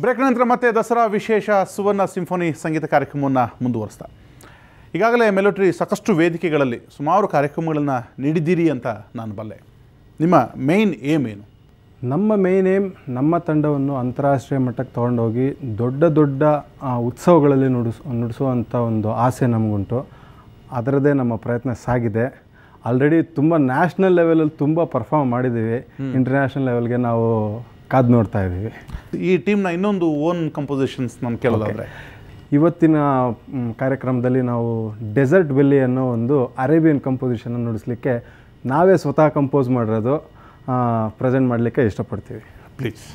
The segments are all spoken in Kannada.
ಬ್ರೇಕ್ ನಂತರ ಮತ್ತೆ ದಸರಾ ವಿಶೇಷ ಸುವರ್ಣ ಸಿಂಫೋನಿ ಸಂಗೀತ ಕಾರ್ಯಕ್ರಮವನ್ನು ಮುಂದುವರಿಸ್ತಾ ಈಗಾಗಲೇ ಮೆಲೋಟ್ರಿ ಸಾಕಷ್ಟು ವೇದಿಕೆಗಳಲ್ಲಿ ಸುಮಾರು ಕಾರ್ಯಕ್ರಮಗಳನ್ನು ನೀಡಿದ್ದೀರಿ ಅಂತ ನಾನು ಬಲ್ಲೆ. ನಿಮ್ಮ ಮೇನ್ ಏಮ್ ಏನು? ನಮ್ಮ ಮೇನ್ ಏಮ್ ನಮ್ಮ ತಂಡವನ್ನು ಅಂತಾರಾಷ್ಟ್ರೀಯ ಮಟ್ಟಕ್ಕೆ ತೊಗೊಂಡೋಗಿ ದೊಡ್ಡ ಉತ್ಸವಗಳಲ್ಲಿ ನುಡಿಸುವಂಥ ಒಂದು ಆಸೆ ನಮಗುಂಟು. ಅದರದ್ದೇ ನಮ್ಮ ಪ್ರಯತ್ನ ಸಾಗಿದೆ. ಆಲ್ರೆಡಿ ತುಂಬ ನ್ಯಾಷನಲ್ ಲೆವೆಲಲ್ಲಿ ತುಂಬ ಪರ್ಫಾರ್ಮ್ ಮಾಡಿದ್ದೀವಿ. ಇಂಟರ್ನ್ಯಾಷನಲ್ ಲೆವೆಲ್ಗೆ ನಾವು ಕಾದು ನೋಡ್ತಾ ಇದ್ದೀವಿ. ಈ ಟೀಮ್ನ ಇನ್ನೊಂದು ಓನ್ ಕಂಪೋಸಿಷನ್ಸ್ ನಾನು ಕೇಳೋದಾದರೆ ಇವತ್ತಿನ ಕಾರ್ಯಕ್ರಮದಲ್ಲಿ ನಾವು ಡೆಸರ್ಟ್ ವ್ಯಾಲಿ ಅನ್ನೋ ಒಂದು ಅರೇಬಿಯನ್ ಕಂಪೋಸಿಷನ್ನ ನುಡಿಸ್ಲಿಕ್ಕೆ ನಾವೇ ಸ್ವತಃ ಕಂಪೋಸ್ ಮಾಡಿರೋದು ಪ್ರೆಸೆಂಟ್ ಮಾಡಲಿಕ್ಕೆ ಇಷ್ಟಪಡ್ತೀವಿ. ಪ್ಲೀಸ್.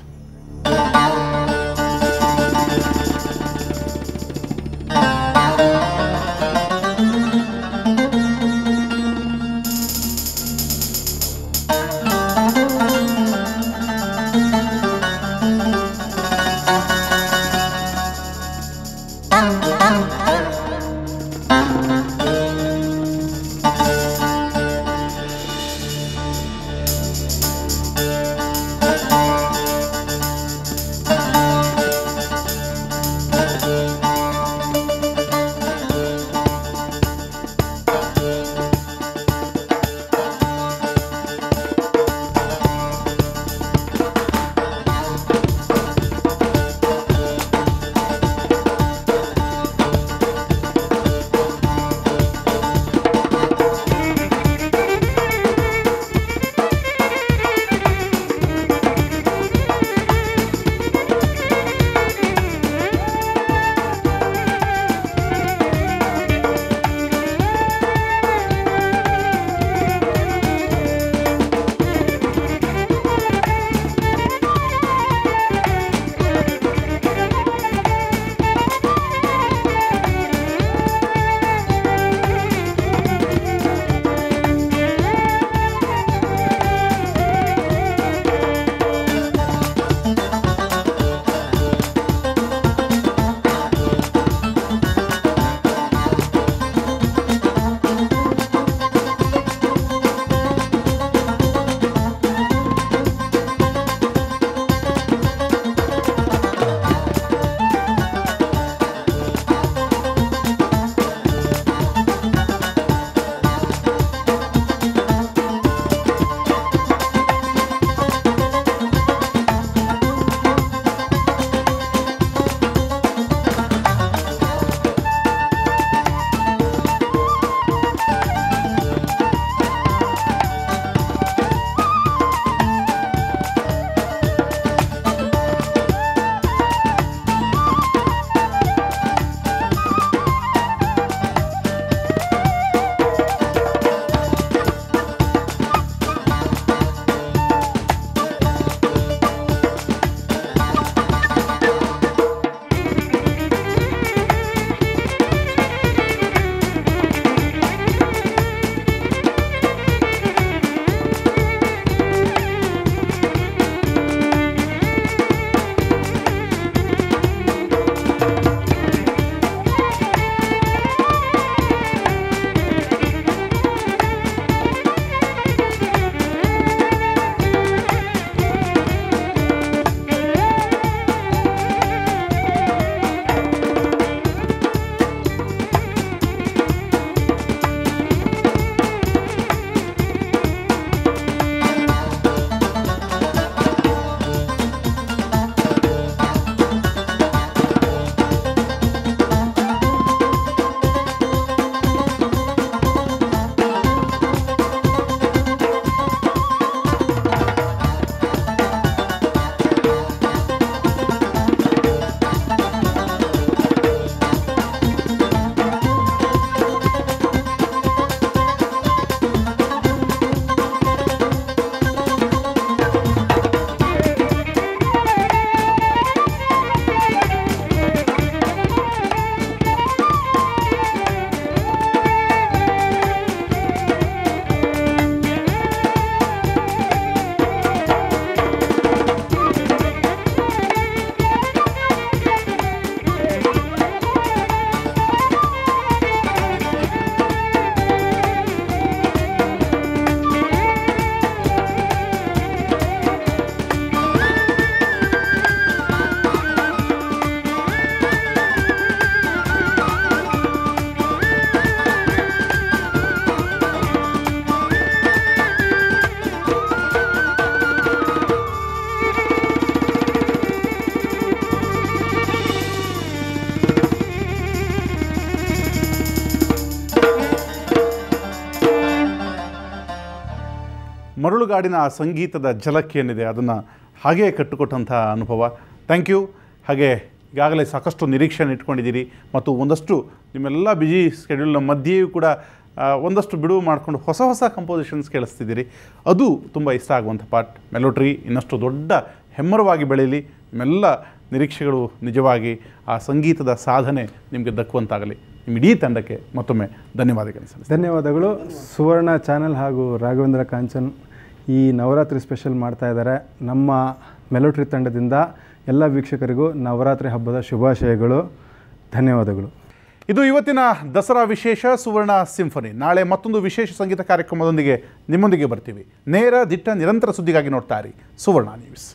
ಮರಳುಗಾಡಿನ ಆ ಸಂಗೀತದ ಝಲಕ್ ಏನಿದೆ ಅದನ್ನು ಹಾಗೇ ಕಟ್ಟಿಕೊಟ್ಟಂಥ ಅನುಭವ. Thank you. ಹಾಗೆ ಈಗಾಗಲೇ ಸಾಕಷ್ಟು ನಿರೀಕ್ಷೆಯನ್ನು ಇಟ್ಕೊಂಡಿದ್ದೀರಿ ಮತ್ತು ಒಂದಷ್ಟು ನಿಮ್ಮೆಲ್ಲ ಬ್ಯುಸಿ ಸ್ಕೆಡ್ಯೂಲ್ನ ಮಧ್ಯೆಯೂ ಕೂಡ ಒಂದಷ್ಟು ಬಿಡುವು ಮಾಡಿಕೊಂಡು ಹೊಸ ಹೊಸ ಕಂಪೋಸಿಷನ್ಸ್ ಕೇಳಿಸ್ತಿದ್ದೀರಿ. ಅದು ತುಂಬ ಇಷ್ಟ ಆಗುವಂಥ ಪಾರ್ಟ್. ಮೆಲೋಟ್ರಿ ಇನ್ನಷ್ಟು ದೊಡ್ಡ ಹೆಮ್ಮರವಾಗಿ ಬೆಳೀಲಿ. ನಿಮ್ಮೆಲ್ಲ ನಿರೀಕ್ಷೆಗಳು ನಿಜವಾಗಿ ಆ ಸಂಗೀತದ ಸಾಧನೆ ನಿಮಗೆ ದಕ್ಕುವಂತಾಗಲಿ. ನಿಮ್ಮ ಇಡೀ ತಂಡಕ್ಕೆ ಮತ್ತೊಮ್ಮೆ ಧನ್ಯವಾದಗಳು ಸಲ್ಲಿಸ್ತೀನಿ. ಧನ್ಯವಾದಗಳು. ಸುವರ್ಣ ಚಾನೆಲ್ ಹಾಗೂ ರಾಘವೇಂದ್ರ ಕಾಂಚನ್ ಈ ನವರಾತ್ರಿ ಸ್ಪೆಷಲ್ ಮಾಡ್ತಾ ಇದ್ದಾರೆ. ನಮ್ಮ ಮೆಲೋಟ್ರಿ ತಂಡದಿಂದ ಎಲ್ಲ ವೀಕ್ಷಕರಿಗೂ ನವರಾತ್ರಿ ಹಬ್ಬದ ಶುಭಾಶಯಗಳು. ಧನ್ಯವಾದಗಳು. ಇದು ಇವತ್ತಿನ ದಸರಾ ವಿಶೇಷ ಸುವರ್ಣ ಸಿಂಫನಿ. ನಾಳೆ ಮತ್ತೊಂದು ವಿಶೇಷ ಸಂಗೀತ ಕಾರ್ಯಕ್ರಮದೊಂದಿಗೆ ನಿಮ್ಮೊಂದಿಗೆ ಬರ್ತೀವಿ. ನೇರ ದಿಟ್ಟ ನಿರಂತರ ಸುದ್ದಿಗಾಗಿ ನೋಡ್ತಾ ಇರಿ ಸುವರ್ಣ ನ್ಯೂಸ್.